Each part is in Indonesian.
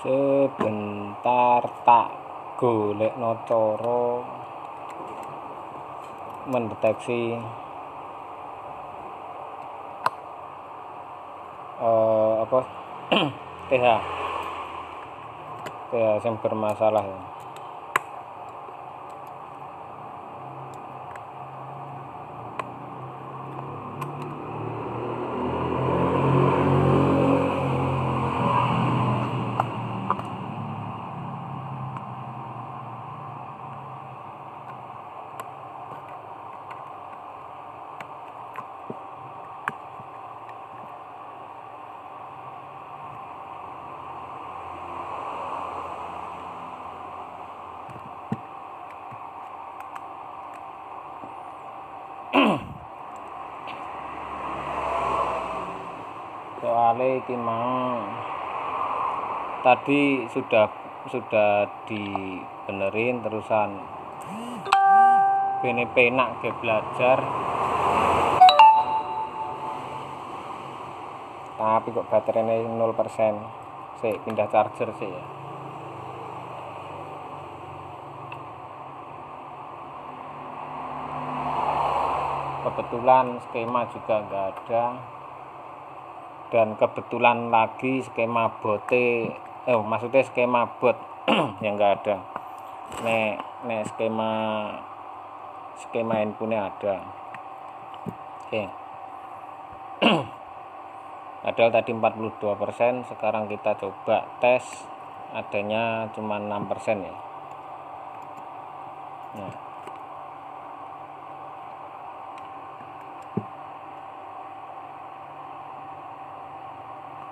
Sebentar tak golekno cara mendeteksi apa TH yang bermasalah ya. Soalnya iki mau tadi sudah dibenerin terusan bene penak ke belajar, tapi kok baterainya 0%. Sik pindah charger sih ya. Kebetulan skema juga nggak ada, dan kebetulan lagi skema bote maksudnya skema bot yang nggak ada. Nek skema handphonenya ada. Oke. Padahal tadi 42%, sekarang kita coba tes adanya cuma 6% ya. Nah,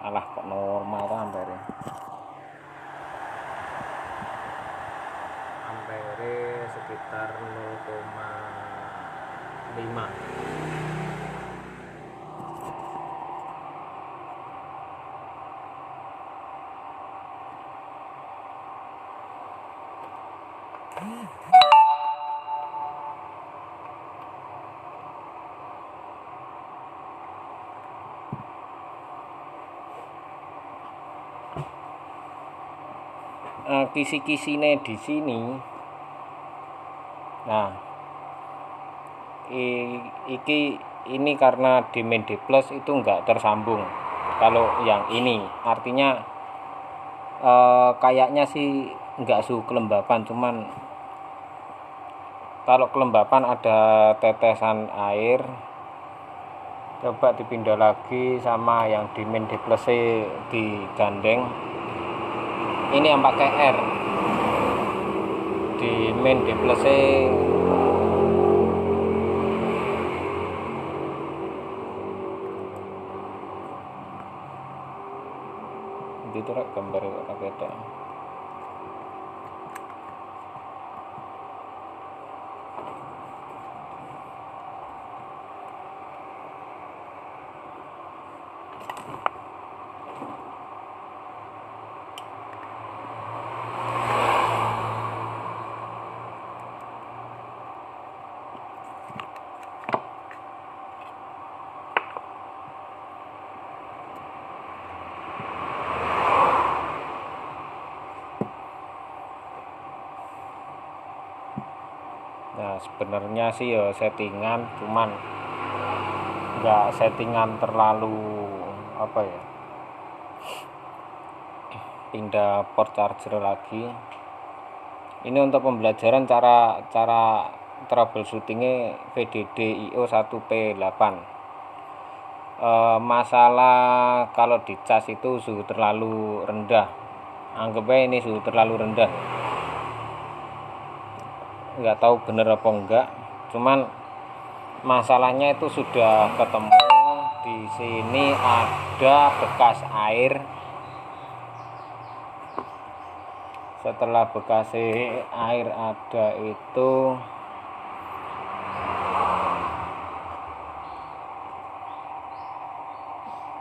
alah kok normal kan ampere. Ampere sekitar 0,5. Kisi-kisine di sini. Nah, ini karena di main D plus itu enggak tersambung. Kalau yang ini artinya kayaknya sih enggak suhu kelembapan, cuman kalau kelembapan ada tetesan air. Coba dipindah lagi sama yang di main D plus digandeng. Ini yang pakai R di main D plus itu gambar beda. Nah, sebenarnya sih ya settingan, cuman nggak settingan terlalu pindah port charger lagi. Ini untuk pembelajaran cara troubleshootingnya VDD IO 1P8. Masalah kalau dicas itu suhu terlalu rendah, anggapnya ini suhu terlalu rendah. Nggak tahu bener apa enggak, cuman masalahnya itu sudah ketemu. Di sini ada bekas air. Setelah bekas air ada itu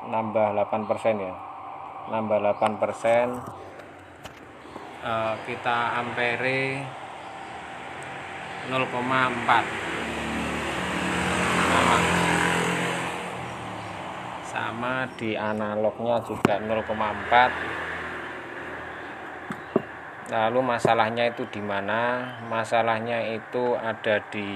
nambah 8% ya, nambah 8%. Kita ampere 0,4 sama di analognya juga 0,4. Lalu masalahnya itu di mana? Masalahnya itu ada di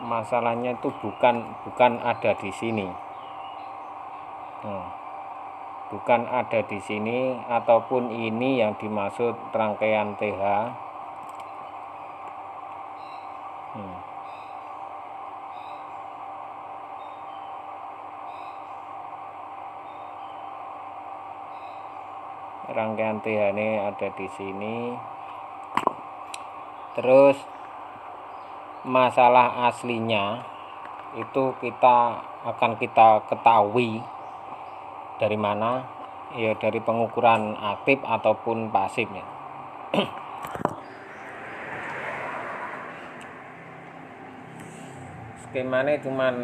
masalahnya itu bukan ada di sini. Bukan ada di sini, ataupun ini yang dimaksud rangkaian TH. Rangkaian TH ini ada di sini. Terus masalah aslinya itu akan kita ketahui dari mana? Ya dari pengukuran aktif ataupun pasifnya. Skemanya cuman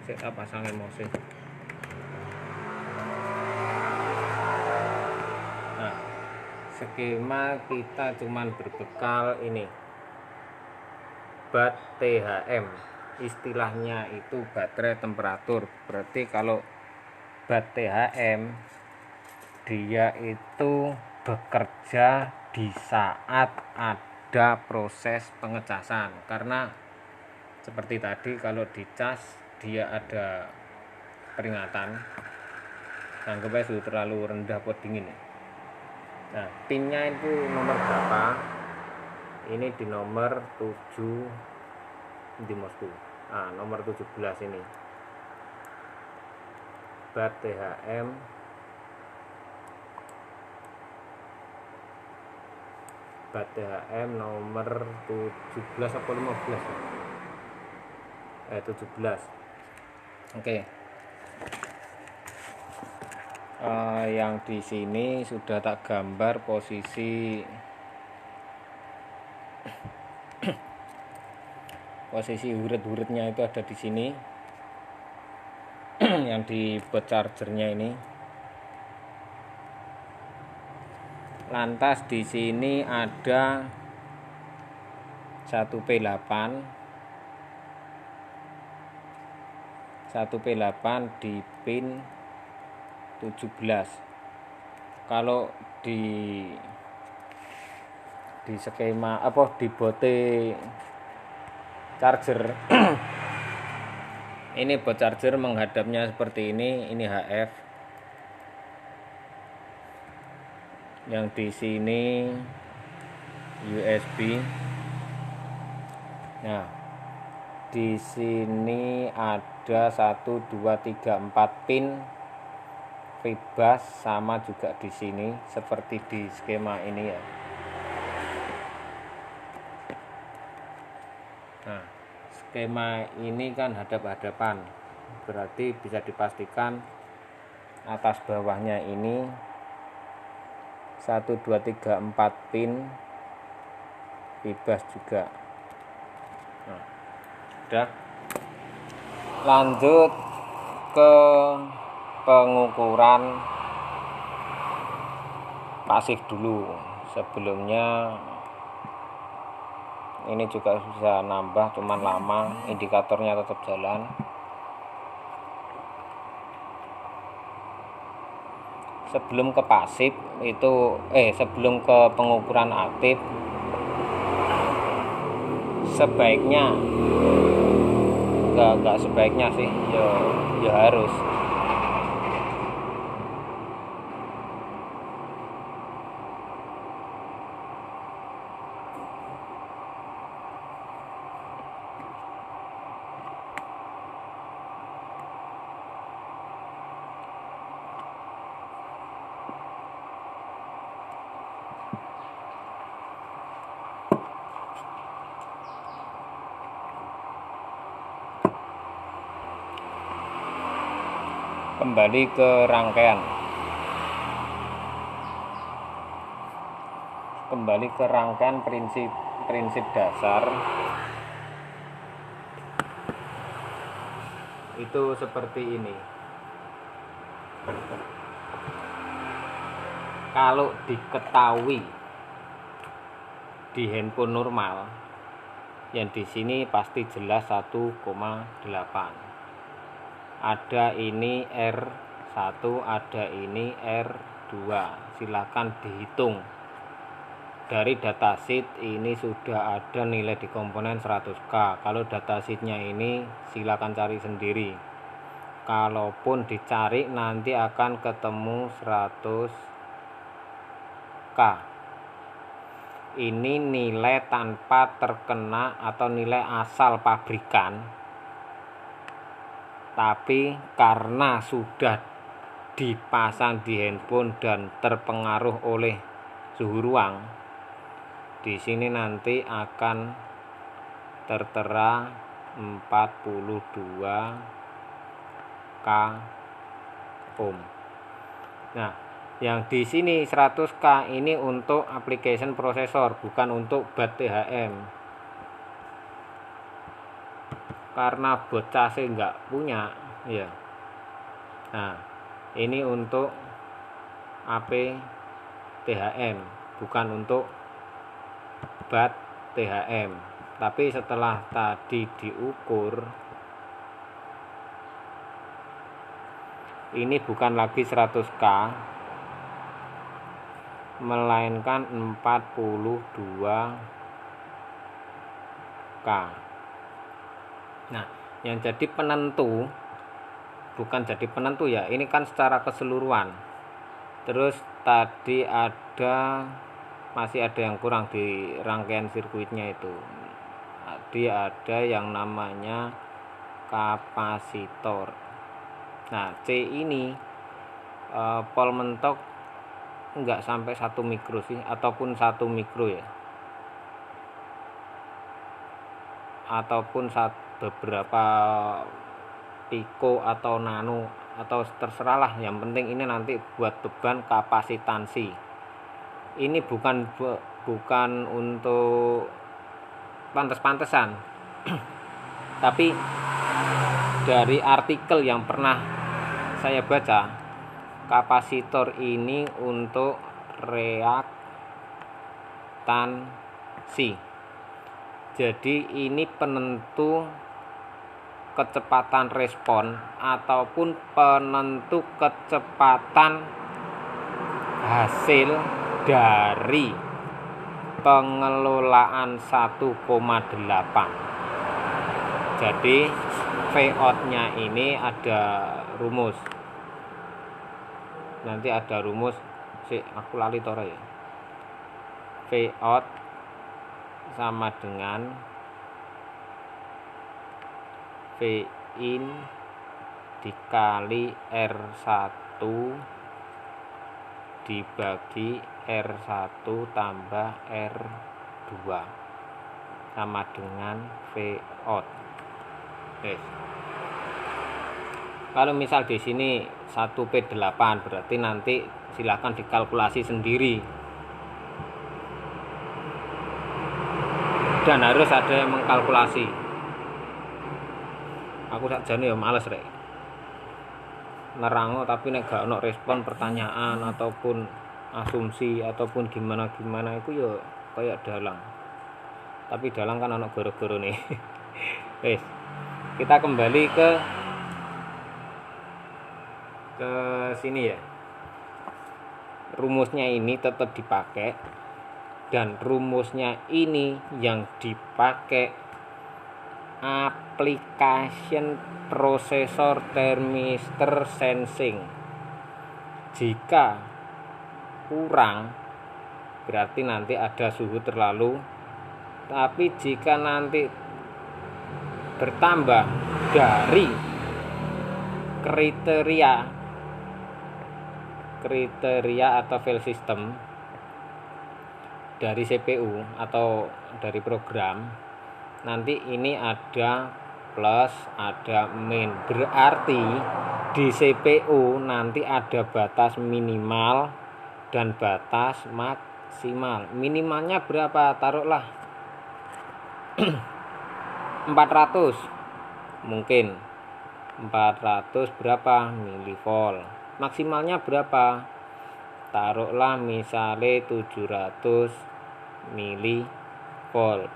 saya pasang emosi. Nah, skema kita cuman berbekal ini bat THM, istilahnya itu baterai temperatur. Berarti kalau bat THM dia itu bekerja di saat ada proses pengecasan, karena seperti tadi kalau dicas dia ada peringatan, anggapnya sudah terlalu rendah atau dingin. Nah, pinnya itu nomor berapa? Ini di nomor 7 di Mosku. Nah, nomor 17 ini. Bat THM nomor 17 atau 15? 17. Oke. Yang di sini sudah tak gambar posisi uret-uretnya itu ada di sini. Yang di bot chargernya ini. Lantas di sini ada 1P8 di pin 17. Kalau di skema di bote charger ini bot charger menghadapnya seperti ini HF. Yang di sini USB. Nah, di sini ada 1 2 3 4 pin Fibas, sama juga di sini seperti di skema ini ya. Nah, skema ini kan hadap-hadapan, berarti bisa dipastikan atas bawahnya ini 1 2 3 4 pin Fibas juga. Nah, udah. Lanjut ke pengukuran pasif dulu. Sebelumnya ini juga bisa nambah, cuman lama, indikatornya tetap jalan. Sebelum ke pasif itu sebelum ke pengukuran aktif, sebaiknya enggak sebaiknya sih, ya harus kembali ke rangkaian. Prinsip dasar itu seperti ini. Kalau diketahui di handphone normal, yang di sini pasti jelas 1,8. Ada ini R1, ada ini R2. Silakan dihitung. Dari datasheet ini sudah ada nilai di komponen 100K. Kalau datasheetnya ini silakan cari sendiri. Kalaupun dicari nanti akan ketemu 100K. Ini nilai tanpa terkena atau nilai asal pabrikan, tapi karena sudah dipasang di handphone dan terpengaruh oleh suhu ruang, di sini nanti akan tertera 42K ohm. Nah, yang di sini 100K ini untuk application prosesor, bukan untuk baut THM. Karena baut case enggak punya, ya. Nah, ini untuk AP THM, bukan untuk baut THM. Tapi setelah tadi diukur, ini bukan lagi 100K, melainkan 42K. Nah, yang jadi penentu, bukan jadi penentu ya, ini kan secara keseluruhan. Terus tadi masih ada yang kurang di rangkaian sirkuitnya itu. Tadi ada yang namanya kapasitor. Nah, C ini pol mentok enggak sampai 1 mikro sih, ataupun 1 mikro ya, ataupun beberapa piko atau nano, atau terserah lah. Yang penting ini nanti buat beban kapasitansi. Ini bukan untuk pantes-pantesan tapi dari artikel yang pernah saya baca, kapasitor ini untuk reaktansi. Jadi ini penentu kecepatan respon ataupun penentu kecepatan hasil dari pengelolaan 1,8. Jadi Vout-nya ini ada rumus. Nanti ada rumus, aku lali tora ya. Vout sama dengan Vin dikali R1 dibagi R1 tambah R2 sama dengan Vout. Kalau misal di sini 1P8, berarti nanti silakan dikalkulasi sendiri. Dan harus ada yang mengkalkulasi. Aku sakjane ya males rek. Nerango tapi nek gak ono respon pertanyaan ataupun asumsi ataupun gimana itu ya kayak dalang. Tapi dalang kan ono goro-goro nih. Wes. Kita kembali ke sini ya. Rumusnya ini tetap dipakai, dan rumusnya ini yang dipakai application processor thermistor sensing. Jika kurang berarti nanti ada suhu terlalu, tapi jika nanti bertambah dari kriteria atau file system dari CPU atau dari program, nanti ini ada plus, ada min. Berarti di CPU nanti ada batas minimal dan batas maksimal. Minimalnya berapa? Taruhlah 400, mungkin 400 berapa milivolt. Maksimalnya berapa? taruhlah misale 700 mV,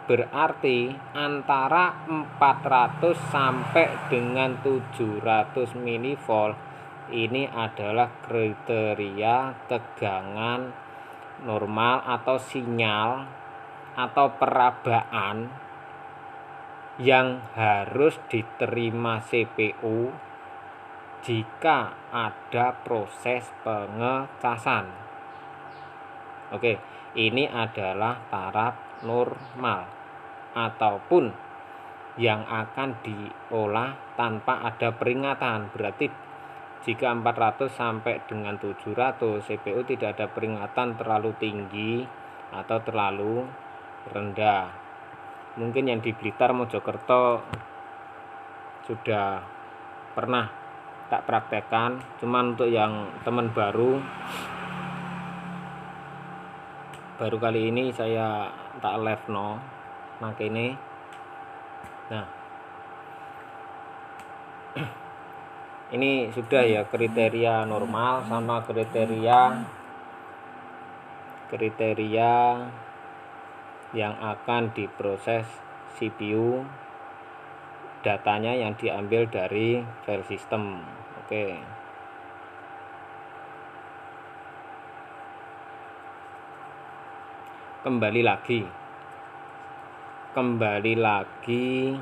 berarti antara 400 sampai dengan 700 mV ini adalah kriteria tegangan normal atau sinyal atau perabaan yang harus diterima CPU jika ada proses pengecasan. Oke, ini adalah taraf normal ataupun yang akan diolah tanpa ada peringatan. Berarti jika 400 sampai dengan 700 CPU tidak ada peringatan terlalu tinggi atau terlalu rendah. Mungkin yang di Blitar, Mojokerto sudah pernah tak praktekkan, cuman untuk yang teman baru kali ini saya tak live makanya. Nah, ini sudah ya kriteria normal sama kriteria yang akan diproses CPU, datanya yang diambil dari file system. Oke. Kembali lagi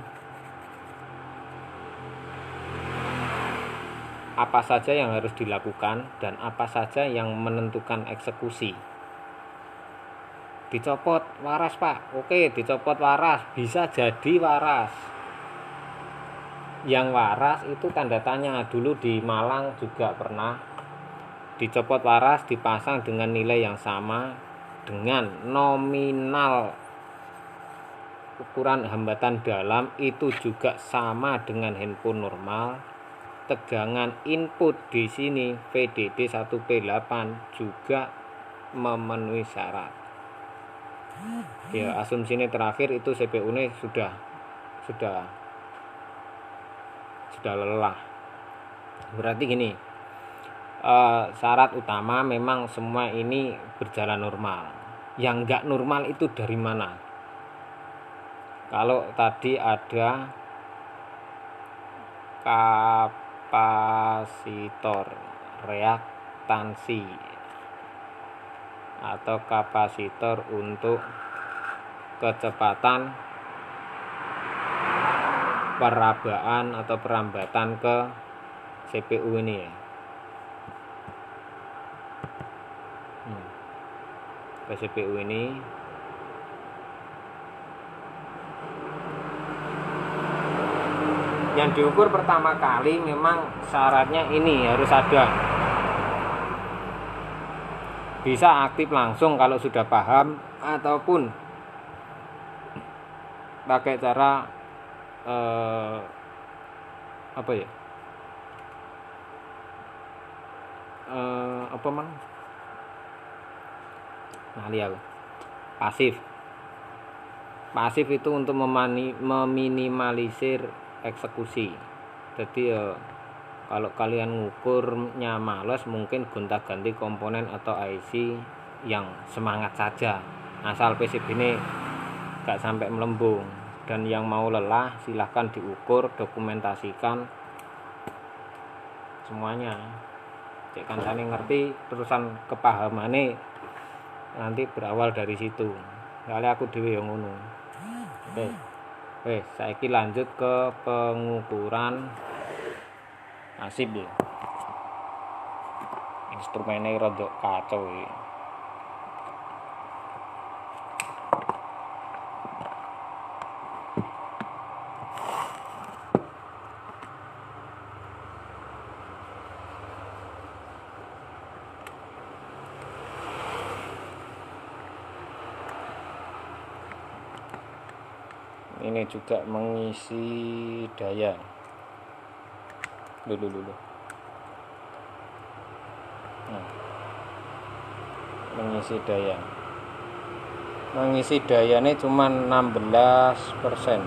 apa saja yang harus dilakukan dan apa saja yang menentukan eksekusi. Dicopot waras, Pak. Oke, dicopot waras, bisa jadi waras. Yang waras itu tanda tanya. Dulu di Malang juga pernah dicopot waras, dipasang dengan nilai yang sama dengan nominal ukuran hambatan dalam itu juga sama dengan handphone normal. Tegangan input di sini VDD 1P8 juga memenuhi syarat. Ya, asumsi ini terakhir itu CPU ini sudah lelah. Berarti gini, syarat utama memang semua ini berjalan normal. Yang enggak normal itu dari mana? Kalau tadi ada kapasitor reaktansi atau kapasitor untuk kecepatan perabaan atau perambatan ke CPU ini ya. Ke CPU ini yang diukur pertama kali memang syaratnya ini harus ada. Bisa aktif langsung kalau sudah paham, ataupun pakai cara pasif itu untuk meminimalisir eksekusi. Jadi kalau kalian ngukurnya males, mungkin gonta-ganti komponen atau IC yang semangat saja, asal PCB ini gak sampai melembung. Dan yang mau lelah silahkan diukur, dokumentasikan semuanya. Cek kan saya ngerti, terusan kepahamannya nanti berawal dari situ. Kali aku dhewe yang ngono. Oke, saiki lanjut ke pengukuran nasib ya. Instrumennya rada kacau ya. Ini juga mengisi daya. Dulu. Mengisi dayanya cuma 16%.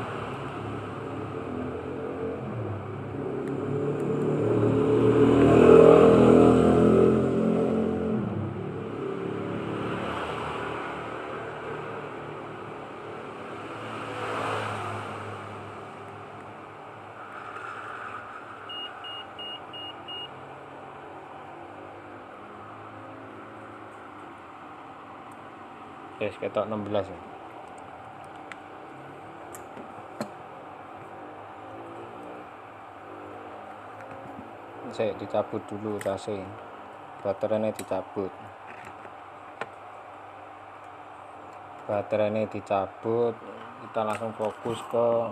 ketok 16 ya. Saya dicabut dulu tasnya, baterainya dicabut, kita langsung fokus ke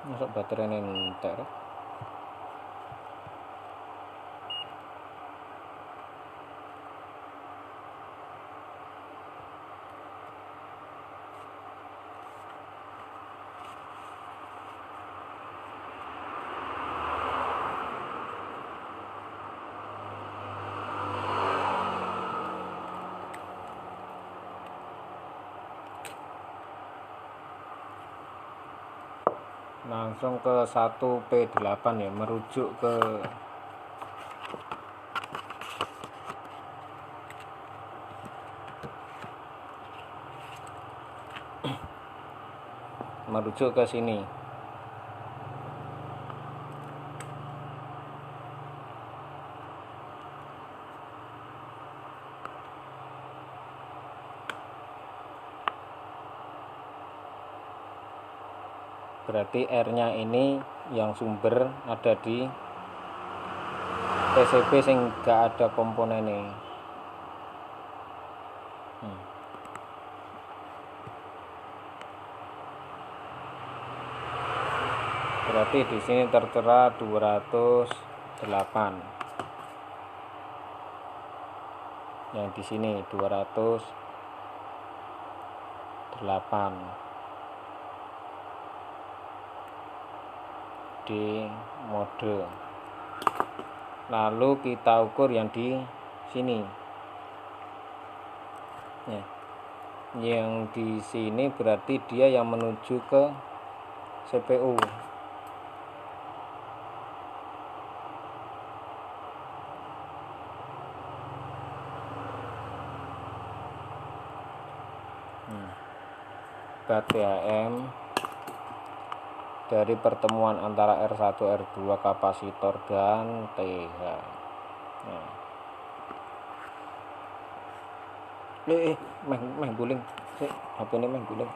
masuk baterainya entek. Langsung ke 1P8 ya, merujuk ke sini. Berarti R-nya ini yang sumber ada di PCB sing gak ada komponennya. Berarti di sini tertera 208. Yang di sini 208. Di mode, lalu kita ukur yang di sini ya. Yang di sini berarti dia yang menuju ke CPU. BAT-THM dari pertemuan antara R1 R2 kapasitor dan TH. Nah. Meh guling. Sik, HP ini meh guling.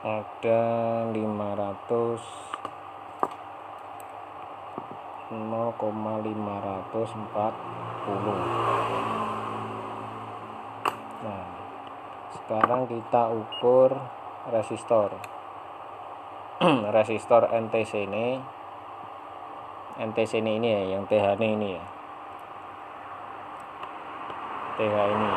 Ada 0,540. Nah, sekarang kita ukur resistor. Resistor NTC ini ya, yang TH ini ya. TH ini.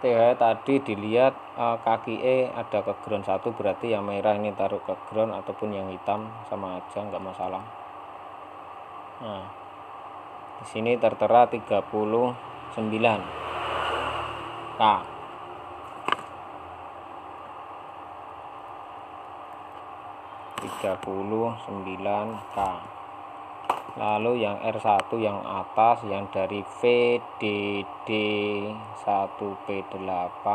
TH tadi dilihat kaki E ada ke ground 1, berarti yang merah ini taruh ke ground ataupun yang hitam sama aja, nggak masalah. Nah, di sini tertera 39 K. Lalu yang R1 yang atas yang dari VDD 1P8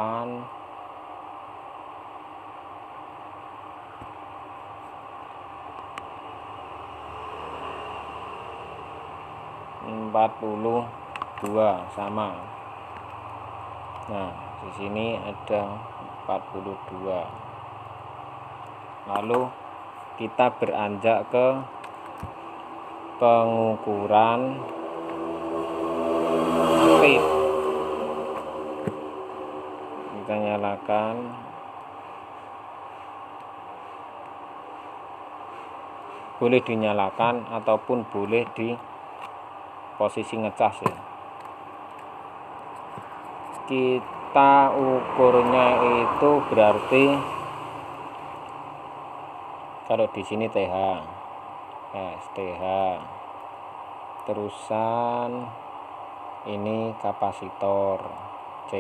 42 sama. Nah, di sini ada 42. Lalu kita beranjak ke pengukuran speed. Kita nyalakan. Boleh dinyalakan ataupun boleh di posisi ngecas ya. Kita ukurnya itu berarti kalau di sini TH, STH, terusan ini kapasitor C,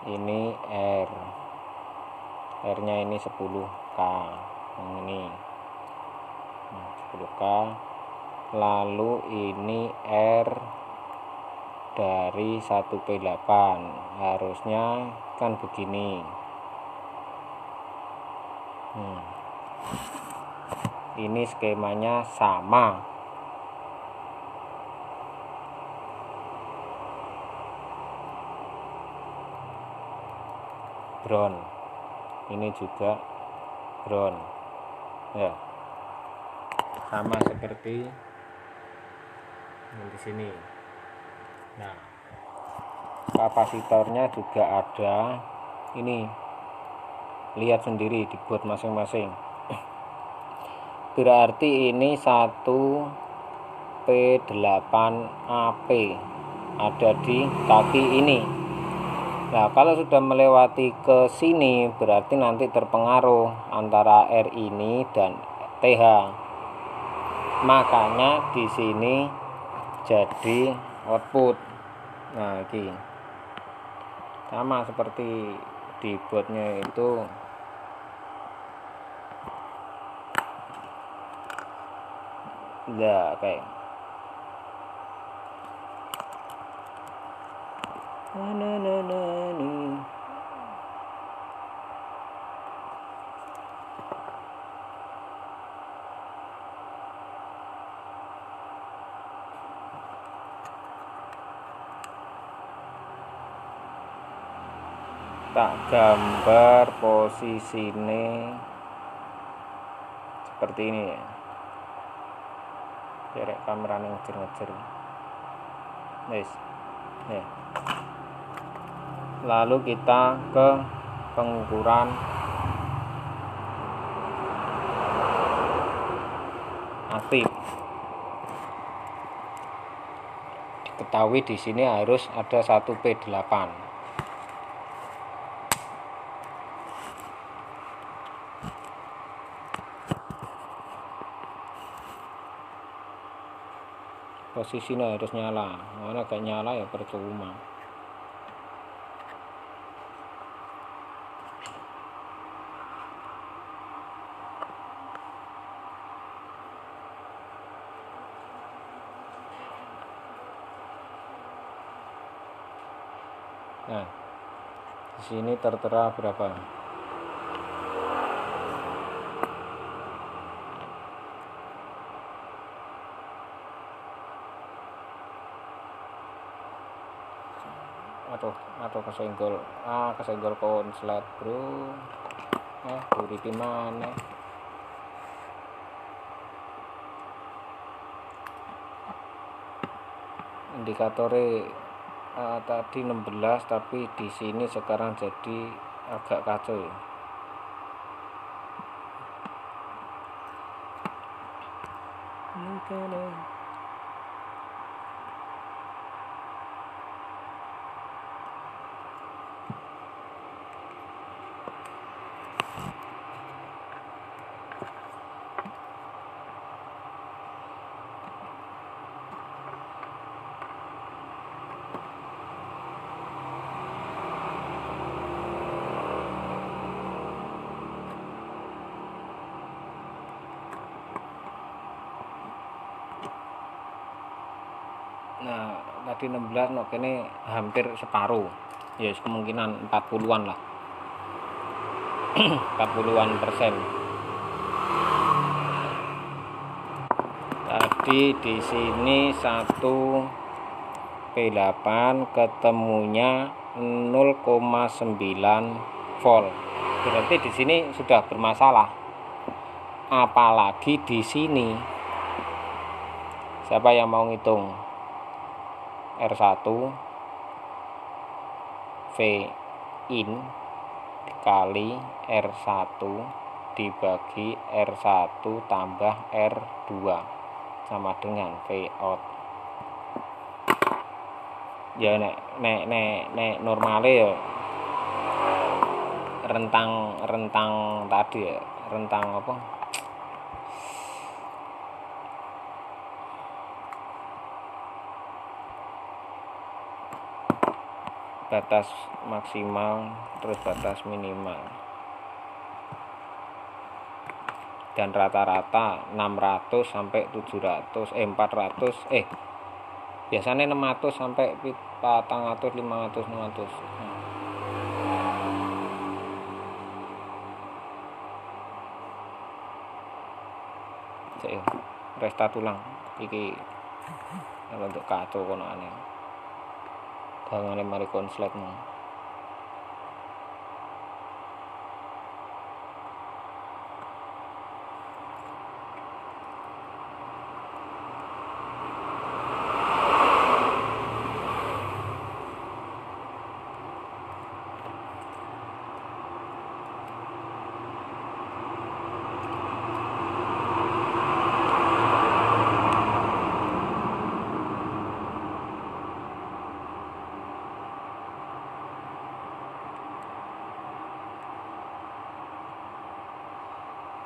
ini R, R nya ini 10K ini 10K. Lalu ini R dari 1P8 harusnya kan begini. Ini skemanya sama. Ground. Ini juga ground. Ya. Sama seperti yang di sini. Nah, kapasitornya juga ada. Ini lihat sendiri di board masing-masing. Berarti ini 1P8AP ada di kaki ini. Nah, kalau sudah melewati ke sini berarti nanti terpengaruh antara R ini dan TH. Makanya di sini jadi output. Nah, ini sama seperti di boardnya itu. Enggak kayak tak gambar posisinya seperti ini ya. Derek kamera ngejer-ngejer. Guys. Ya. Lalu kita ke pengukuran aktif. Diketahui di sini harus ada 1P8. Posisinya harus nyala, mana gak nyala ya percuma. Nah, di sini tertera berapa? Atau kesenggol konslet bro. Buri di mana? Indikatornya tadi 16 tapi di sini sekarang jadi agak kacau ya. Nah, tadi 16 no kene hampir separuh. Ya, kemungkinan 40-an lah. 40-an persen. Tadi di sini 1P8 ketemunya 0,9 volt. Berarti di sini sudah bermasalah. Apalagi di sini. Siapa yang mau ngitung? R1 V in dikali R1 dibagi R1 tambah R2 sama dengan V out. Ya nek normale ya rentang tadi ya, rentang apa? Batas maksimal terus batas minimal. dan rata-rata 600 sampai 700 400 biasanya 600 sampai 400 500 600. Resta tulang iki untuk kacau kono aneh dangane mari konsletmu.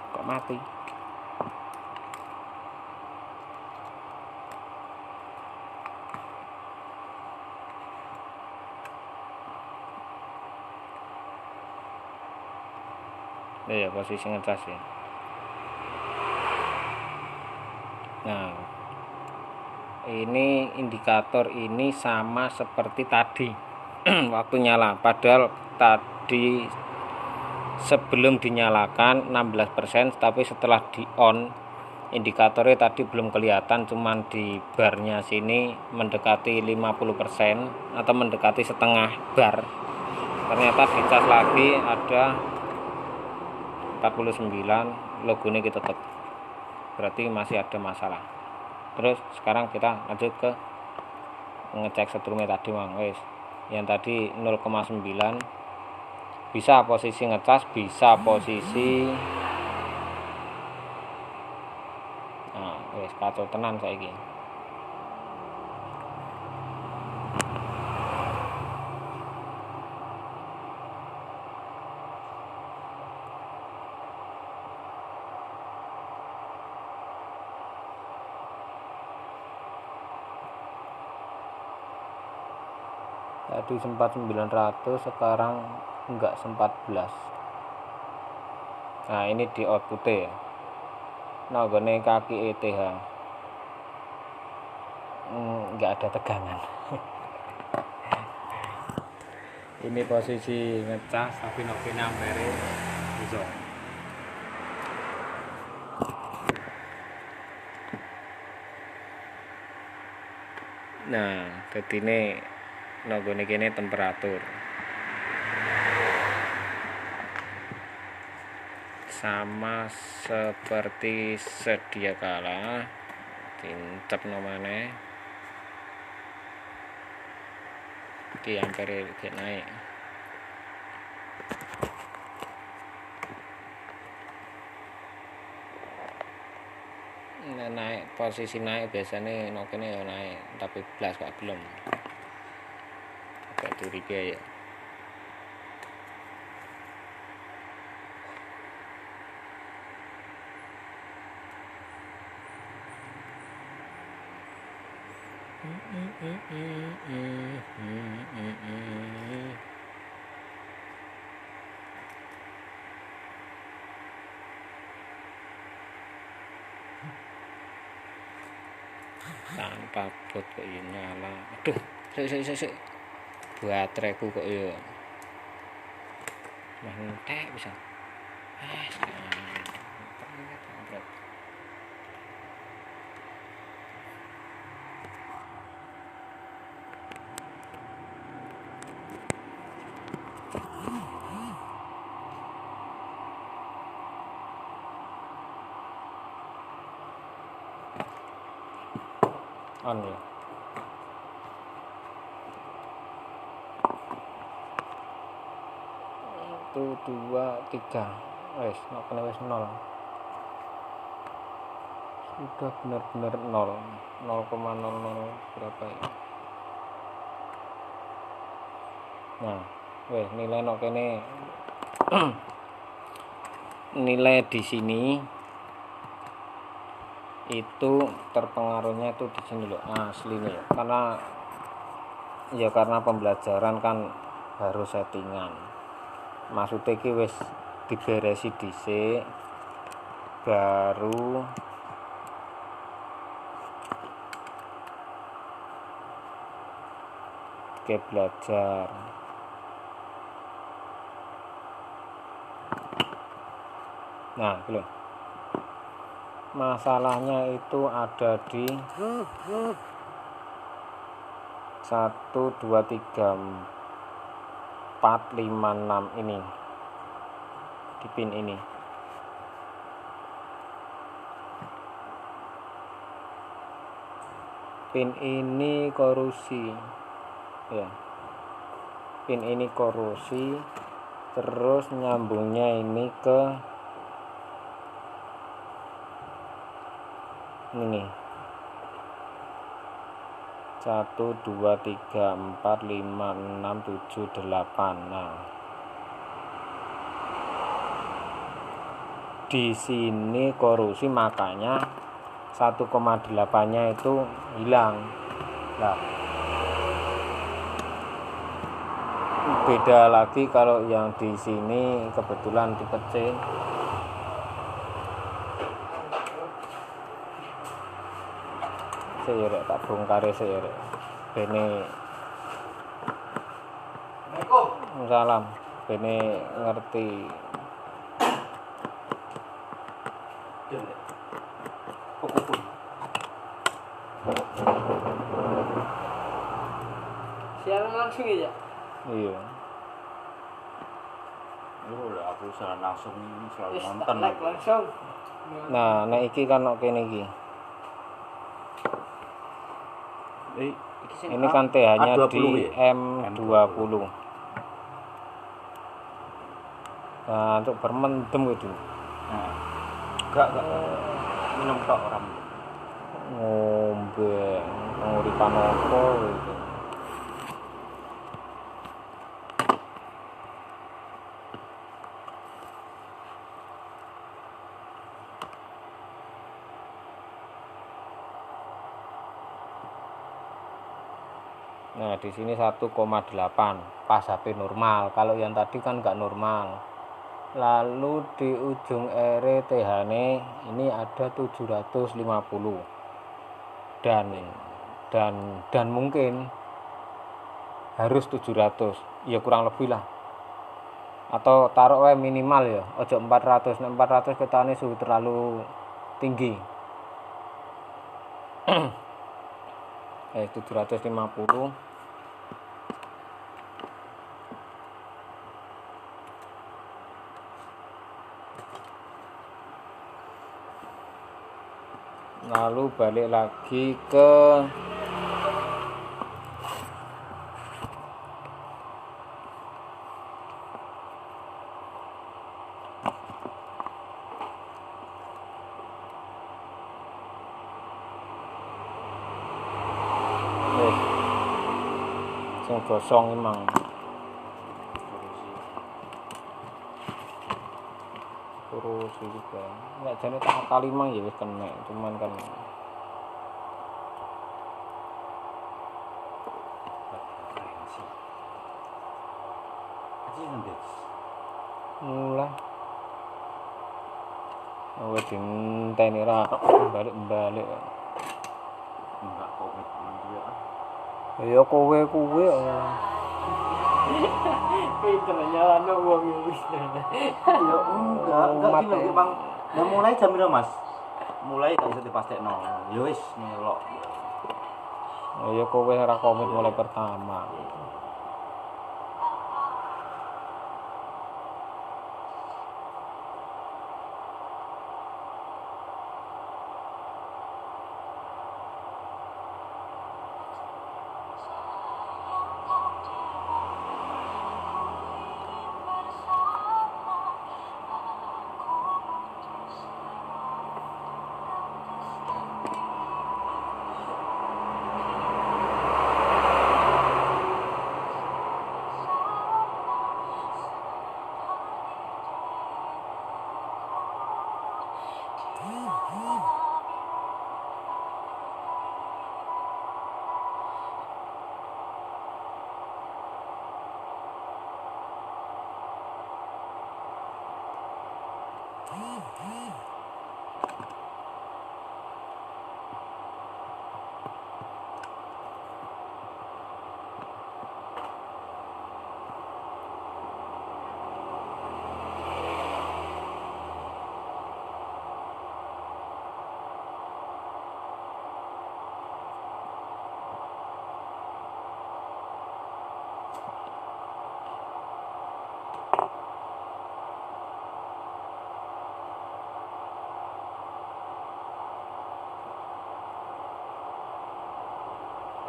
Kok mati? Ya posisi ngecas ya. Nah, ini indikator ini sama seperti tadi waktu nyala, padahal tadi sebelum dinyalakan 16%, tapi setelah di on indikatornya tadi belum kelihatan, cuman di barnya sini mendekati 50% atau mendekati setengah bar. Ternyata dicas lagi ada 49, logonya kita tetap, berarti masih ada masalah. Terus sekarang kita lanjut ke ngecek setrumnya tadi mang wes. Yang tadi 0,9 bisa posisi ngecas, bisa posisi wes kacau tenan saiki. Tadi sempat 900, sekarang enggak, sempat 14. Nah ini di output ya. Nah gini kaki ETH enggak ada tegangan. Ini posisi ngecas tapi nokine ampere iso. Nah dadi ini nogone kene temperatur sama seperti sedia kala, dincep nomane di ampere naik. Nah, naik posisi naik biasanya nokene ya naik, tapi belas kok belum. Agak curiga ya. Tanpa bot kok ya nyala. Aduh, sik. Bateraiku kok ya mentek bisa. On ya. Itu 2 3 wes nokone wes 0. Sudah benar-benar 0,00 berapa ya. Nah wes nilai nokene nilai di sini itu terpengaruhnya tuh di sini loh, aslinya ya. Karena pembelajaran kan harus settingan. Maksudnya ki wis diberesi dhisik, baru kayak belajar. Nah, belum. Masalahnya itu ada di 1 2 3 4 5 6 ini. Di pin ini. Pin ini korosi. Ya. Pin ini korosi, terus nyambungnya ini ke ini 1 2 3 4 5 6 7 8. Nah, di sini korosi, makanya 1,8-nya itu hilang. Nah, beda lagi kalau yang di sini kebetulan tipe C. Saya tak bongkar saya bene. Salam bene ngerti. Siaran langsung ya? Iya. Aku siaran langsung selalu nonton langsung. Nah, nek iki kan kene iki. Ini kan TH-nya di M20. Nah, untuk bermendem gitu. Nah, enggak minum tok orang. Ngombe nguripan apa gitu. Nah, di sini 1,8 pas HP normal. Kalau yang tadi kan nggak normal. Lalu di ujung ere TH-nya ini ada 750. Dan mungkin harus 700. Ya kurang lebih lah. Atau taruh minimal ya, ojo 400. Nah, 400 ketane suhu terlalu tinggi. 750. Lalu balik lagi ke yang gosong emang terus juga nggak jadi tak kali mang ya kena, cuman kan mulai awet dinteni ra balik-balik Enggak komitmen dia. ya kowe Pinternya ana wong iki. Ya enggak gini Bang. Ya mulai jam berapa Mas? Mulai tak bisa dipastekno. Ya wis melok. ya kowe ora komit mulai pertama.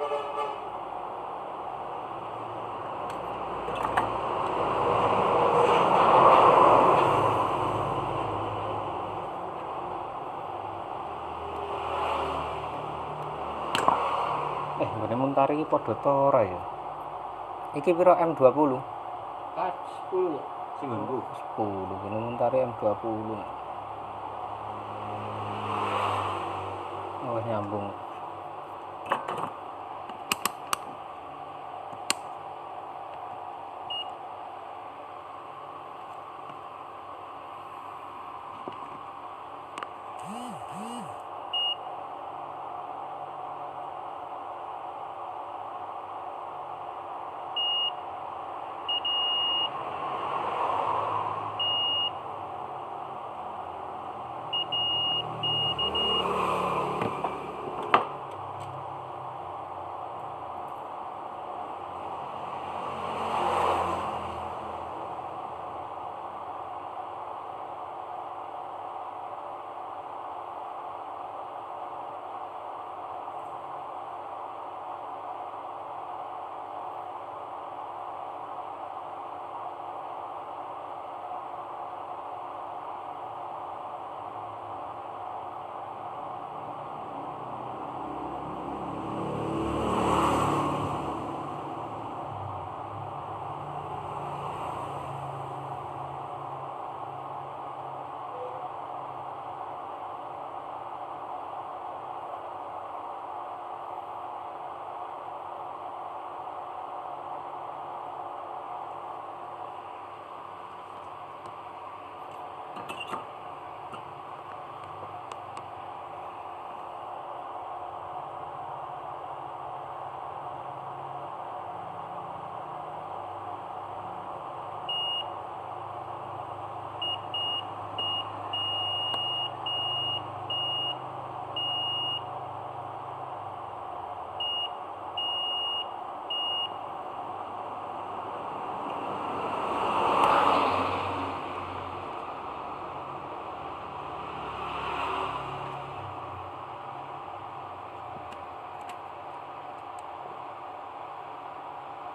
Ngene Muntari iki padha ta ora ya? Iki pira M20? Pas 10 ya. Sing nggonku. 10, ngene Muntari M20. Oh, nyambung.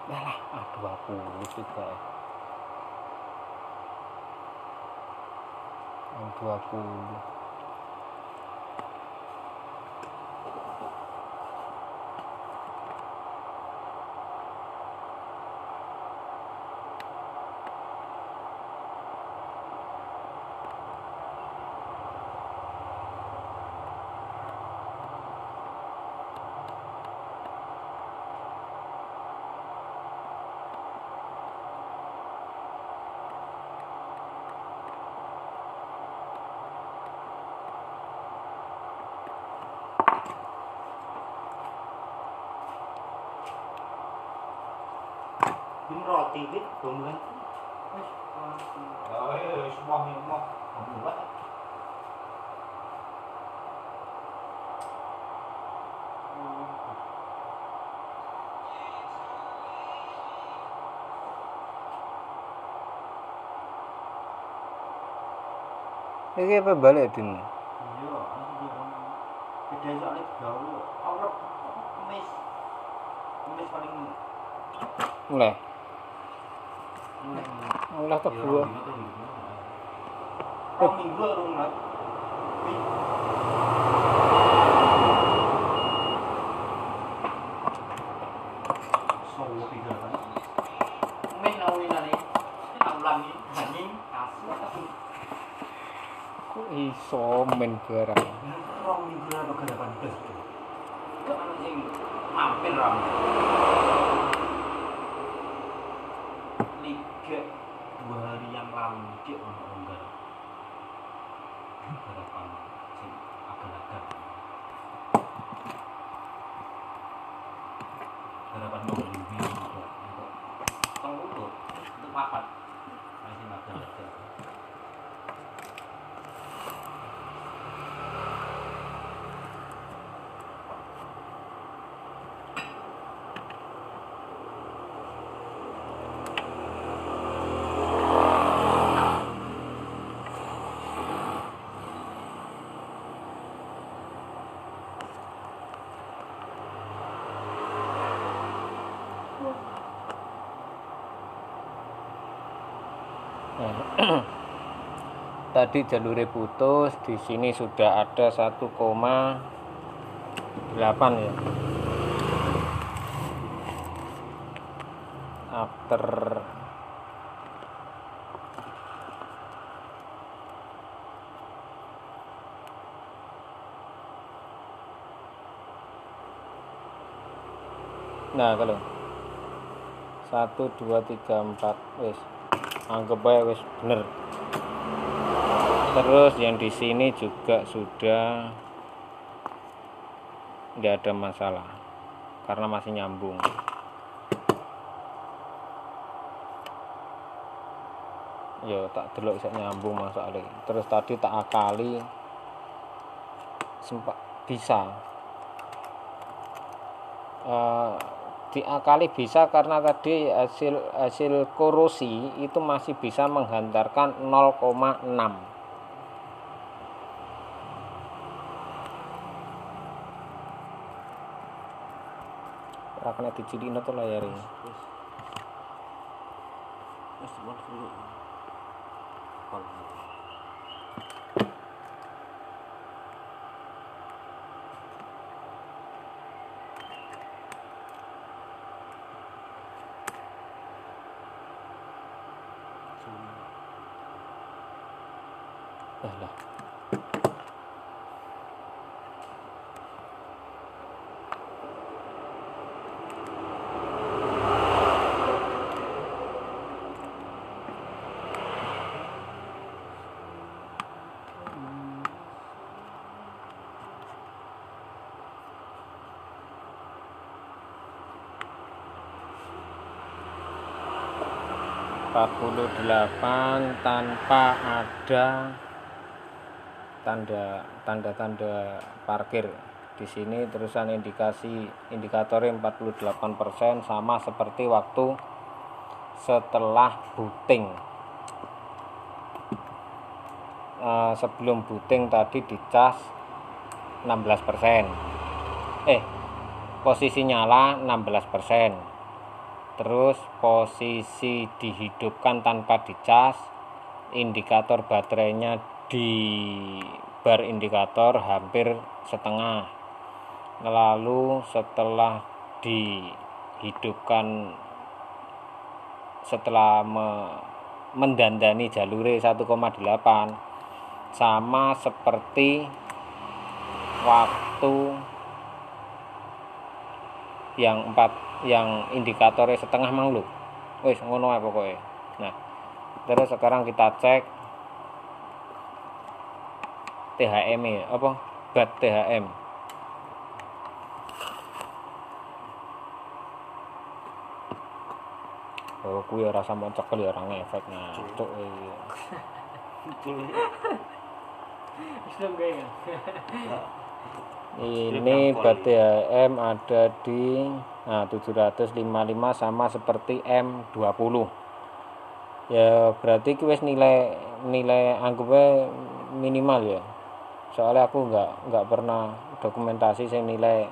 Yalah, 20 juga. M20. Ini roti wit bangunan. Wis, Semua mau buat. Iki apa balik Din? Iya, aku juga beda soalnya gaul. Awak kemis. Kemis paling Mulai. mulai. Mulai tak buah. Oh, minggu rumah. Sowo tiga kan. Kemis nawinane. Ulangi, anjing, asu. Kok iso men barang. Rong minggu atau ke depan bus. Kok anjing mampir ram. Liga 2 hari yang lalu dia enggak harapan sing agak-agak harapan mau lebih untuk untuk papat masih agak-agak. Tadi jalurnya putus, di sini sudah ada 1,8 ya. After nah kalau 1 2 3 4 wis anggap aja wis bener. Terus yang di sini juga sudah nggak ada masalah karena masih nyambung. Ya tak delok iso nyambung masalah. Terus tadi tak akali sempat bisa diakali bisa karena tadi hasil korosi itu masih bisa menghantarkan 0,6. Ora kena dicidikno to layare. Wis mon dulu. Kol. Lah. 48 tanpa ada tanda-tanda parkir di sini. Terusan indikatornya 48% sama seperti waktu setelah booting. Sebelum booting tadi dicas 16%. Posisi nyala 16%. Terus posisi dihidupkan tanpa dicas, indikator baterainya di bar indikator hampir setengah. Lalu setelah dihidupkan, setelah mendandani jalure 1,8 sama seperti waktu yang indikatornya setengah mang lho. Wis ngono ae pokoke. Nah, terus sekarang kita cek THM apa? Bat THM. Oh, kuwi ora sampe cekel ya ora ngefek ngacuk iki. Ini bat THM ada di 755 sama seperti M20. Ya berarti wis nilai anggapnya minimal ya. Soalnya aku nggak pernah dokumentasi sing nilai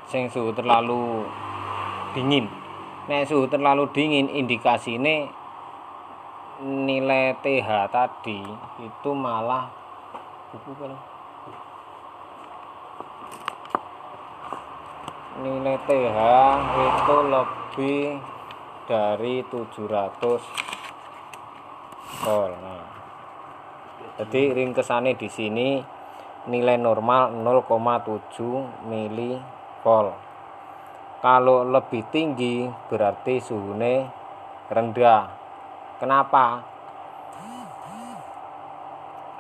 sing suhu terlalu dingin. Nek suhu terlalu dingin indikasine nilai TH tadi itu malah nilai TH itu lebih dari 700 volt. Nah, jadi ringkesannya di sini nilai normal 0,7 mV. Kalau lebih tinggi berarti suhunya rendah. Kenapa?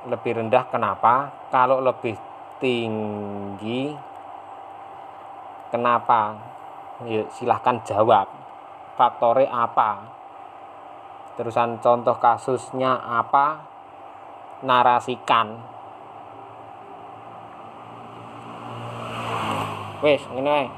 Lebih rendah kenapa? Kalau lebih tinggi kenapa? Ya, silahkan jawab. Faktornya apa? Terusan contoh kasusnya apa? Narasikan. Wes, ngene ae.